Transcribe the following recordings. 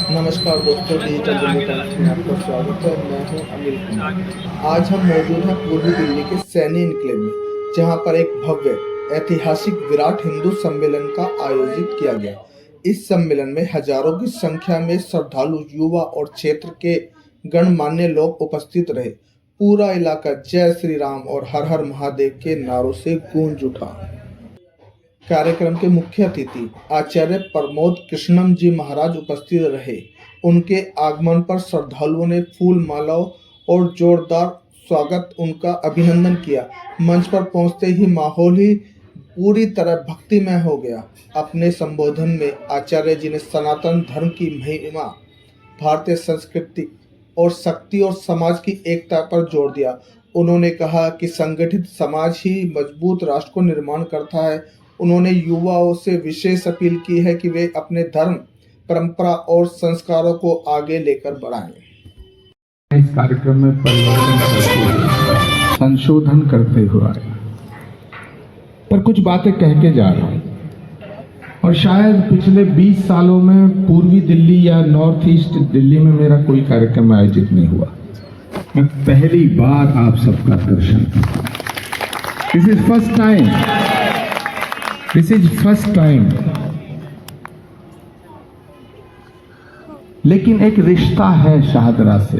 नमस्कार दोस्तों, digital Delhi times में आपका स्वागत है। मैं हूं अनिल कुमार। आज हम मौजूद हैं पूर्वी दिल्ली के सैनी एन्क्लेव में, जहां पर एक भव्य ऐतिहासिक विराट हिंदू सम्मेलन का आयोजित किया गया। इस सम्मेलन में हजारों की संख्या में श्रद्धालु, युवा और क्षेत्र के गणमान्य लोग उपस्थित रहे। पूरा इलाका जय श्री राम और हर हर महादेव के नारों से गूंज उठा। कार्यक्रम के मुख्य अतिथि आचार्य प्रमोद कृष्णम जी महाराज उपस्थित रहे। उनके आगमन पर श्रद्धालुओं ने फूल मालाओं और जोरदार स्वागत उनका अभिनंदन किया। मंच पर पहुंचते ही माहौल ही पूरी तरह भक्तिमय हो गया। अपने संबोधन में आचार्य जी ने सनातन धर्म की महिमा, भारतीय संस्कृति और शक्ति और समाज की एकता पर जोर दिया। उन्होंने कहा कि संगठित समाज ही मजबूत राष्ट्र को निर्माण करता है। उन्होंने युवाओं से विशेष अपील की है कि वे अपने धर्म, परंपरा और संस्कारों को आगे लेकर बढ़ाएं। इस कार्यक्रम में परिवर्तन करते हुए, संशोधन करते हुए पर कुछ बातें कह के जा रहा हूं। और शायद पिछले 20 सालों में पूर्वी दिल्ली या नॉर्थ ईस्ट दिल्ली में मेरा कोई कार्यक्रम आयोजित नहीं हुआ। मैं पहली बार आप सबका दर्शन करता हूं। This is first time. लेकिन एक रिश्ता है शाहदरा से,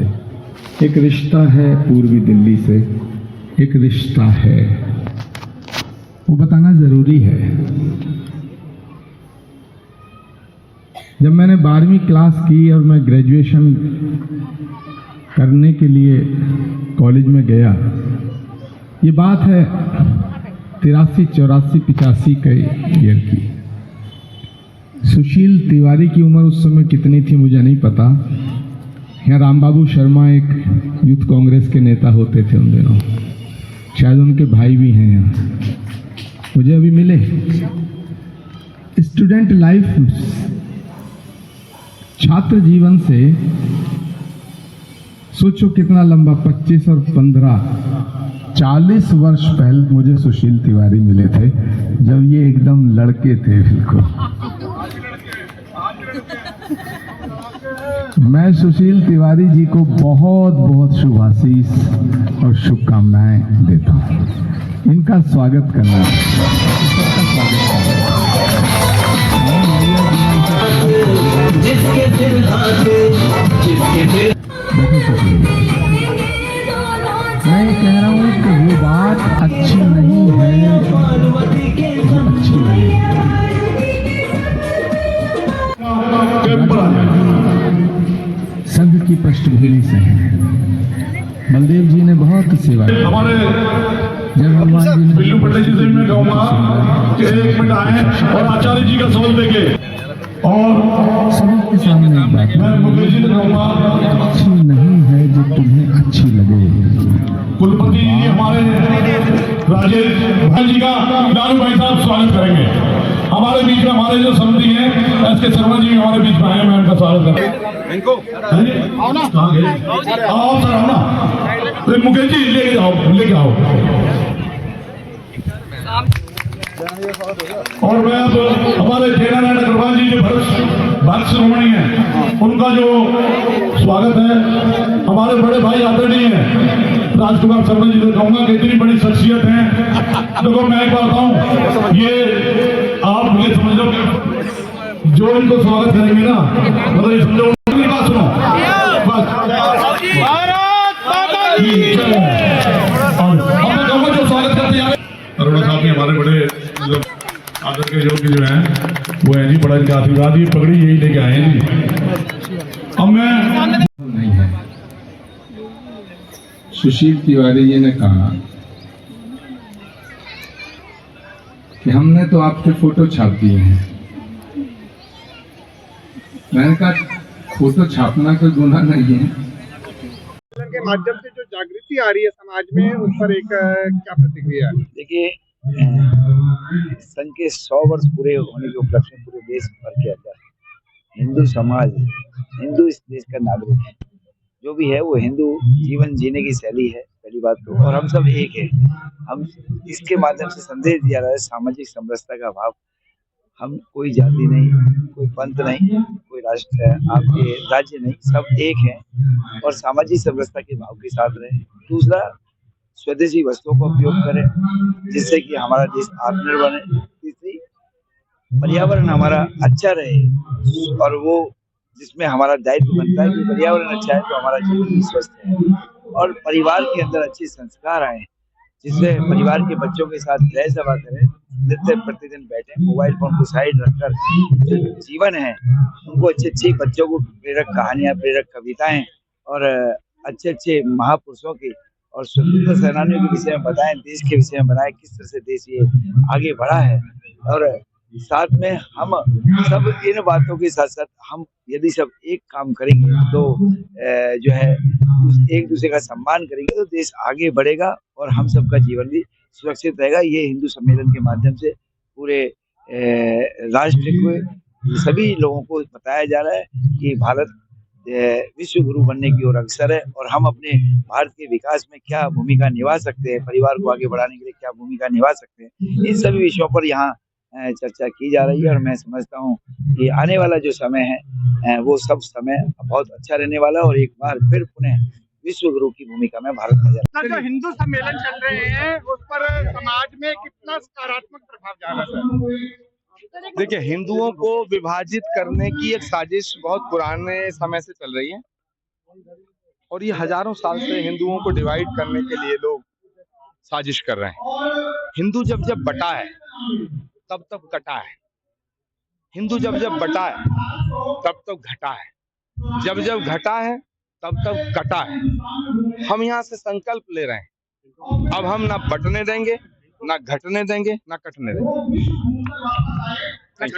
एक रिश्ता है पूर्वी दिल्ली से, एक रिश्ता है, वो बताना जरूरी है। जब मैंने 12वीं क्लास की और मैं ग्रेजुएशन करने के लिए कॉलेज में गया, ये बात है 83, 84, 85 के ईयर की। सुशील तिवारी की उम्र उस समय कितनी थी मुझे नहीं पता। यहाँ रामबाबू शर्मा एक यूथ कांग्रेस के नेता होते थे उन दिनों, शायद उनके भाई भी हैं यहाँ, मुझे अभी मिले। स्टूडेंट लाइफ, छात्र जीवन से सोचो कितना लंबा, 25 और 15, 40 वर्ष पहले मुझे सुशील तिवारी मिले थे, जब ये एकदम लड़के थे बिल्कुल। मैं सुशील तिवारी जी को बहुत बहुत शुभाशीष और शुभकामनाएं देता हूं। इनका स्वागत करना, मैं कह रहा हूं कि वो बात अच्छी नहीं है जो अच्छी नहीं है। संघ की पृष्ठभूमि से है। बलदेव जी ने बहुत सेवा की। हमारे जब हनुमान जी बिल्लू पटेल जी से मैं कहूँगा कि 1 मिनट आए और आचार्य जी का सवाल देंगे। और सभी के सामने एक बात, मैं मुकेश जी से कहूँगा अच्छी नहीं है जो तुम्हें अच्छी लगे। कुलपति जी हमारे राजेश भाई जी का लालू भाई साहब स्वागत करेंगे। हमारे बीच में हमारे जो समिति है एस.के. शर्मा जी हमारे बीच में आए, मैं उनका स्वागत करेंगे। इनको आओ ना, कहाँ गए? आओ सर, आओ ना। मुकेश जी लेके आओ। और मैं अब हमारे खेड़ा नारायण अग्रवाल जी जो भरत शिरोमणि हैं, उनका जो स्वागत है। हमारे बड़े भाई आदरणीय हैं राजकुमार शर्मा जी से कहूँगा कि इतनी बड़ी शख्सियत है। देखो मैं एक बात बताऊँ, ये आप मुझे समझ लो कि जो इनको स्वागत करेंगे ना, मतलब ये समझो उनकी बात सुनो बस। और मैं कहूँगा जो स्वागत करते हैं अरोड़ा साहब भी हमारे बड़े आदर के योग्य जो हैं वो है जी, बड़ा इनका आशीर्वाद, ये पगड़ी यही लेके आए हैं जी। अब मैं नहीं है। सुशील तिवारी जी ने कहा कि हमने तो आपके फोटो छाप दिए हैं। मैंने कहा फोटो छापना कोई गुनाह नहीं है। के माध्यम से जो जागृति आ रही है समाज में, उस पर एक क्या प्रतिक्रिया है? देखिए, संघ के 100 वर्ष पूरे होने के उपलक्ष्य में पूरे देश भर के अंदर हिंदू समाज, हिंदू इस देश का नागरिक है, जो भी है वो हिंदू जीवन जीने की शैली है पहली बात तो। और हम सब एक है। हम इसके माध्यम से संदेश दिया रहा है सामाजिक समरसता का भाव। हम कोई जाति नहीं, कोई पंथ नहीं, कोई राष्ट्र, आपके राज्य नहीं, सब एक हैं और सामाजिक समरसता के भाव के साथ रहें। दूसरा, स्वदेशी वस्तुओं का उपयोग करें जिससे कि हमारा देश आत्मनिर्भर बने। तीसरी, पर्यावरण हमारा अच्छा रहे और वो जिसमें हमारा दायित्व बनता है कि पर्यावरण अच्छा है तो हमारा जीवन भी स्वस्थ है और परिवार के अंदर अच्छे संस्कार आए जिससे परिवार के बच्चों के साथ गृह सभा करें, नित्य प्रतिदिन बैठे, मोबाइल फोन को साइड रखकर जो जीवन है उनको अच्छे बच्चों को प्रेरक कहानियां, प्रेरक कविताएं और अच्छे महापुरुषों की और स्वतंत्रता सेनानियों के विषय में बताएं, देश के विषय में बताएं किस तरह से देश ये आगे बढ़ा है। और साथ में हम सब इन बातों के साथ साथ हम यदि सब एक काम करेंगे तो जो है एक दूसरे का सम्मान करेंगे तो देश आगे बढ़ेगा और हम सबका जीवन भी सुरक्षित रहेगा। ये हिंदू सम्मेलन के माध्यम से पूरे राष्ट्र को सभी लोगों को बताया जा रहा है कि भारत विश्व गुरु बनने की ओर अग्रसर है और हम अपने भारत के विकास में क्या भूमिका निभा सकते हैं, परिवार को आगे बढ़ाने के लिए क्या भूमिका निभा सकते हैं, इन सभी विषयों पर यहाँ चर्चा की जा रही है। और मैं समझता हूँ कि आने वाला जो समय है वो सब समय बहुत अच्छा रहने वाला है और एक बार फिर पुनः विश्व गुरु की भूमिका में भारत नजर। जो हिंदू सम्मेलन चल रहे हैं उस पर समाज में कितना सकारात्मक प्रभाव जा रहा है? देखिए, हिंदुओं को विभाजित करने की एक साजिश बहुत पुराने समय से चल रही है और ये हजारों साल से हिंदुओं को डिवाइड करने के लिए लोग साजिश कर रहे हैं। हिंदू जब जब बटा है तब तब कटा है, हिंदू जब जब बटा है तब तब घटा है, जब जब घटा है तब तब कटा है। हम यहाँ से संकल्प ले रहे हैं, अब हम ना बटने देंगे, ना घटने देंगे, ना कटने देंगे।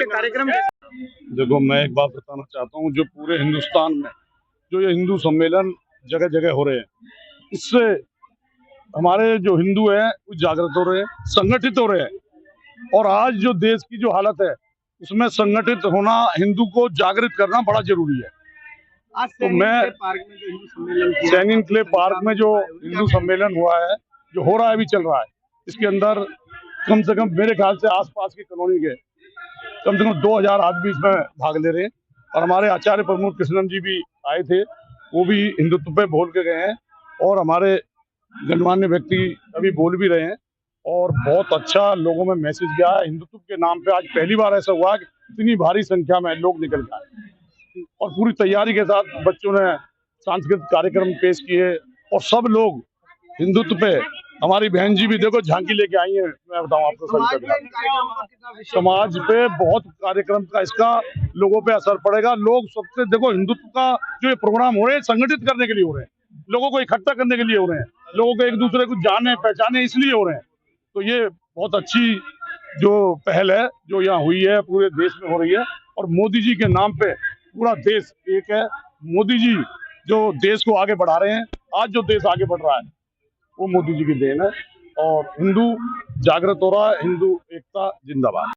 कार्यक्रम देखो, मैं एक बात बताना चाहता हूँ, जो पूरे हिंदुस्तान में जो ये हिंदू सम्मेलन जगह जगह हो रहे हैं, इससे हमारे जो हिंदू हैं वो जागृत हो रहे हैं, संगठित हो रहे हैं और आज जो देश की जो हालत है उसमें संगठित होना, हिंदू को जागृत करना बड़ा जरूरी है। आज तो मैं सैनिक इनक्लेव पार्क में जो हिंदू सम्मेलन हुआ है, जो हो रहा है, अभी चल रहा है, इसके अंदर कम से कम मेरे ख्याल से आसपास की कॉलोनी के कम से कम 2000 आदमी इसमें भाग ले रहे हैं और हमारे आचार्य प्रमोद कृष्णन जी भी आए थे, वो भी हिंदुत्व पे बोल के गए हैं और हमारे गणमान्य व्यक्ति अभी बोल भी रहे हैं और बहुत अच्छा लोगों में मैसेज गया है। हिंदुत्व के नाम पे आज पहली बार ऐसा हुआ कि इतनी भारी संख्या में लोग निकल के आए और पूरी तैयारी के साथ बच्चों ने सांस्कृतिक कार्यक्रम पेश किए और सब लोग हिंदुत्व पे, हमारी बहन जी भी देखो झांकी लेके आई है। मैं बताऊं आपको, समाज पे बहुत कार्यक्रम का इसका लोगों पे असर पड़ेगा। लोग सबसे देखो, हिंदुत्व का जो ये प्रोग्राम हो रहे हैं संगठित करने के लिए हो रहे हैं, लोगों को इकट्ठा करने के लिए हो रहे हैं, लोगों को एक दूसरे को जाने पहचाने इसलिए हो रहे हैं। तो ये बहुत अच्छी जो पहल है जो यहाँ हुई है, पूरे देश में हो रही है और मोदी जी के नाम पे पूरा देश एक है। मोदी जी जो देश को आगे बढ़ा रहे हैं, आज जो देश आगे बढ़ रहा है वो मोदी जी की देन है और हिंदू जागृत हो रहा है। हिंदू एकता जिंदाबाद।